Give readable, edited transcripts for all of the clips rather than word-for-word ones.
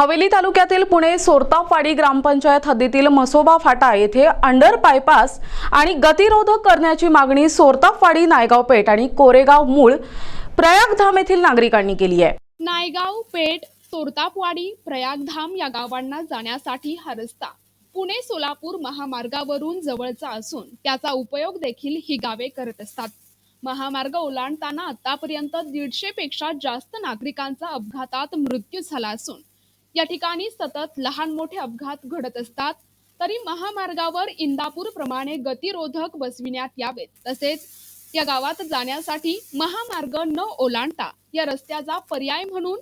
हवेली तालुक्यातील पुणे सोरतापाडी ग्रामपंचायत हद्दीतील मसोबा फाटा येथे अंडर बायपास आणि गतिरोधक करण्याची मागणी सोरतापाडी नायगाव पेठ आणि कोरेगाव मूळ प्रयागधाम येथील नागरिकांनी केली आहे। नायगाव पेठ सोरतापवाडी प्रयागधाम या गावांना जाण्यासाठी हा रस्ता पुणे सोलापूर महामार्गावरून जवळचा असून त्याचा उपयोग देखील ही गावे करत असतात। महामार्ग ओलांडताना आतापर्यंत 150 पेक्षा जास्त नागरिकांचा अपघातात मृत्यू झाला असून या ठिकाणी सतत लहान मोठे अपघात घडत असतात। तरी महामार्गावर इंदापूर प्रमाणे गतिरोधक बसविण्यात यावेत, तसेच या गावात जाण्यासाठी महामार्ग न ओलांडता या रस्त्याचा पर्याय म्हणून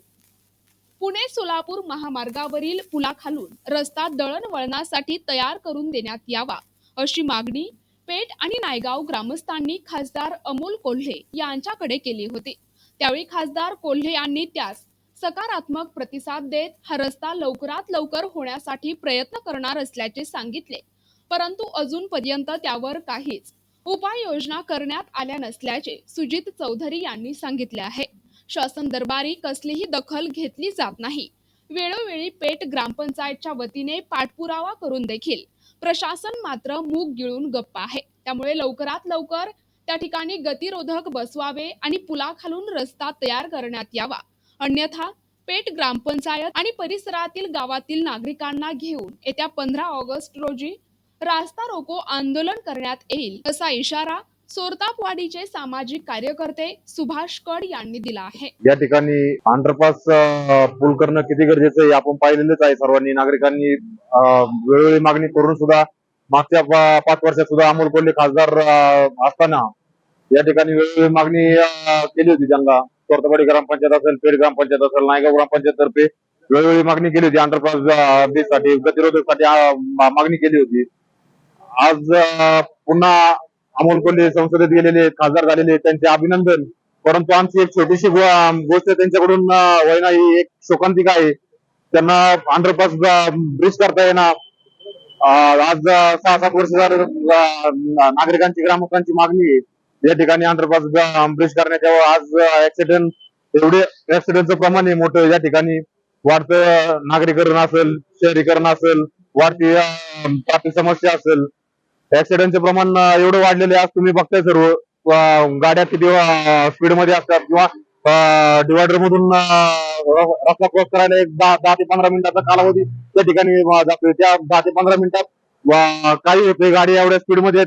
पुणे सोलापूर महामार्गावरील पुलाखालून रस्ता दळणवळणासाठी तयार करून देण्यात यावा, अशी मागणी पेठ आणि नायगाव ग्रामस्थांनी खासदार अमोल कोल्हे यांच्याकडे केली होती। त्यावेळी खासदार कोल्हे यांनी त्यास सकारात्मक प्रतिसाद देत हा रस्ता लवकरात लवकर होण्यासाठी प्रयत्न करणार असल्याचे सांगितले, परंतु अजूनपर्यंत त्यावर काहीच उपाययोजना करण्यात आल्या नसल्याचे सुजित चौधरी यांनी सांगितले आहे। शासन दरबारी कसलीही दखल घेतली जात नाही। वेळोवेळी पेठ ग्रामपंचायतच्या वतीने पाठपुरावा करून देखील प्रशासन मात्र मूग गिळून गप्प आहे। त्यामुळे लवकरात लवकर त्या ठिकाणी गतिरोधक बसवावे आणि पुलाखालून रस्ता तयार करण्यात यावा, अन्यथा पेठ ग्रामपंचायत आणि परिसरातील गावातील नागरिकांना घेऊन येत्या 15 ऑगस्ट रोजी रास्ता रोको आंदोलन करण्यात येईल, असा इशारा सोरतापवाडीचे सामाजिक कार्यकर्ते सुभाष कड यांनी दिला आहे। या ठिकाणी अंडरपास पूल करणं किती गरजेचं आहे आपण पाहिलेलंच आहे। सर्वांनी नागरिकांनी वेळोवेळी मागणी करून सुद्धा मागच्या 5 वर्षात सुद्धा अमोल कोल्हे खासदार असताना या ठिकाणी वेळोवेळी मागणी केली होती। त्यांना सोरतापाडी ग्रामपंचायत असेल, पेठ ग्रामपंचायत असेल, नायगाव ग्रामपंचायत तर्फे वेळोवेळी मागणी केली होती। अंडरपास साठी गतिरोधकसाठी मागणी केली होती। आज पुन्हा अमोल कोल्हे संसदेत गेलेले, खासदार झालेले, त्यांचे अभिनंदन। परंतु आमची एक छोटीशी गोष्ट त्यांच्याकडून होईना, ही एक शोकांतिका आहे। त्यांना अंडरपास ब्रिज करता येणार आज 6-7 वर्ष झाले नागरिकांची ग्रामस्थांची मागणी आहे या ठिकाणी अंडरपास ब्रिज करण्याच्या। आज ऍक्सिडेंटचं प्रमाण आहे मोठं या ठिकाणी, वाढतं नागरीकरण असेल, शहरीकरण असेल, वाढती ट्रॅफिक समस्या असेल, ऍक्सिडेंटचे प्रमाण एवढं वाढलेले आज तुम्ही बघताय। सर्व गाड्या किती स्पीड मध्ये असतात किंवा डिवायडर मधून रस्ता क्रॉस करायला एक 10 ते 15 मिनिटाचा कालावधी त्या ठिकाणी जातोय। त्या 10 ते 15 मिनिटात काही होते, गाडी एवढ्या स्पीड मध्ये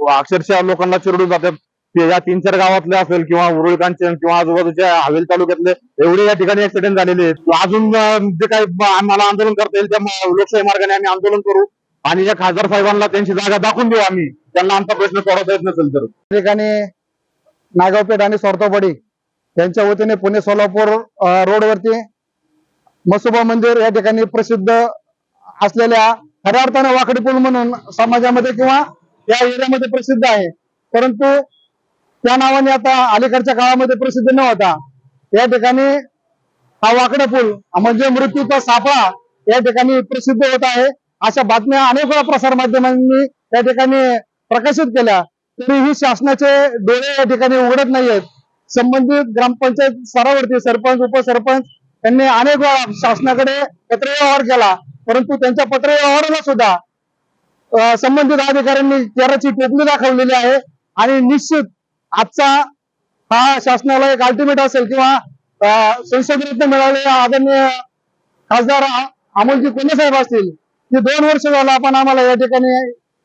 अक्षरशः लोकांना चिरडून जातात। या 3-4 गावातले असेल किंवा उरुळ कांचन किंवा आजूबाजूच्या हवेली तालुक्यातले एवढे या ठिकाणी ऍक्सिडेंट झालेले आहेत। अजून जे काही आम्हाला आंदोलन करता येईल त्या लोकशाही मार्गाने आम्ही आंदोलन करू आणि या खासदार साहेबांना त्यांची जागा दाखवून देऊ आम्ही, त्यांना आमचा प्रश्न सोडवता येत नसेल तर। ठिकाणी नायगाव पेठ आणि सोरतापाडी यांच्या वतीने पुणे सोलापूर रोडवरती मसोबा मंदिर या ठिकाणी प्रसिद्ध असलेल्या खऱ्या अर्थाने वाकडी पूल म्हणून समाजामध्ये किंवा या एरियामध्ये प्रसिद्ध आहे, परंतु त्या नावाने आता अलीकडच्या काळामध्ये प्रसिद्ध न होता या ठिकाणी हा वाकडा पूल म्हणजे मृत्यूचा सापळा या ठिकाणी प्रसिद्ध होत आहे। अशा बातम्या अनेक वेळा प्रसार माध्यमांनी या ठिकाणी प्रकाशित केल्या, तरीही शासनाचे डोळे या ठिकाणी उघडत नाहीयेत। संबंधित ग्रामपंचायत स्तरावरती सरपंच, उपसरपंच यांनी अनेक वेळा शासनाकडे पत्रव्यवहार केला, परंतु त्यांच्या पत्रव्यवहाराला सुद्धा संबंधित अधिकाऱ्यांनी केराची टोपली दाखवलेली आहे। आणि निश्चित आजचा हा शासनाला एक अल्टिमेट असेल किंवा संसदरत्न मिळालेले आदरणीय खासदार अमोलजी कोल्हे साहेब असतील की 2 वर्ष झालं आपण आम्हाला या ठिकाणी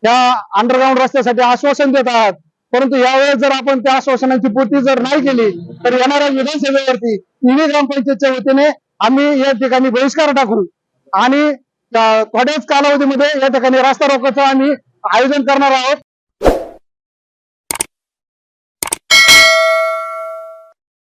या अंडरग्राऊंड रस्त्यासाठी आश्वासन देत आहात, परंतु यावेळेस जर आपण त्या आश्वासनांची पूर्ती जर नाही केली तर येणाऱ्या विधानसभेवरती ईडी ग्रामपंचायतच्या वतीने आम्ही या ठिकाणी बहिष्कार टाकू आणि थोड्याच कालावधीमध्ये या ठिकाणी रस्ता रोकोचं आम्ही आयोजन करणार आहोत।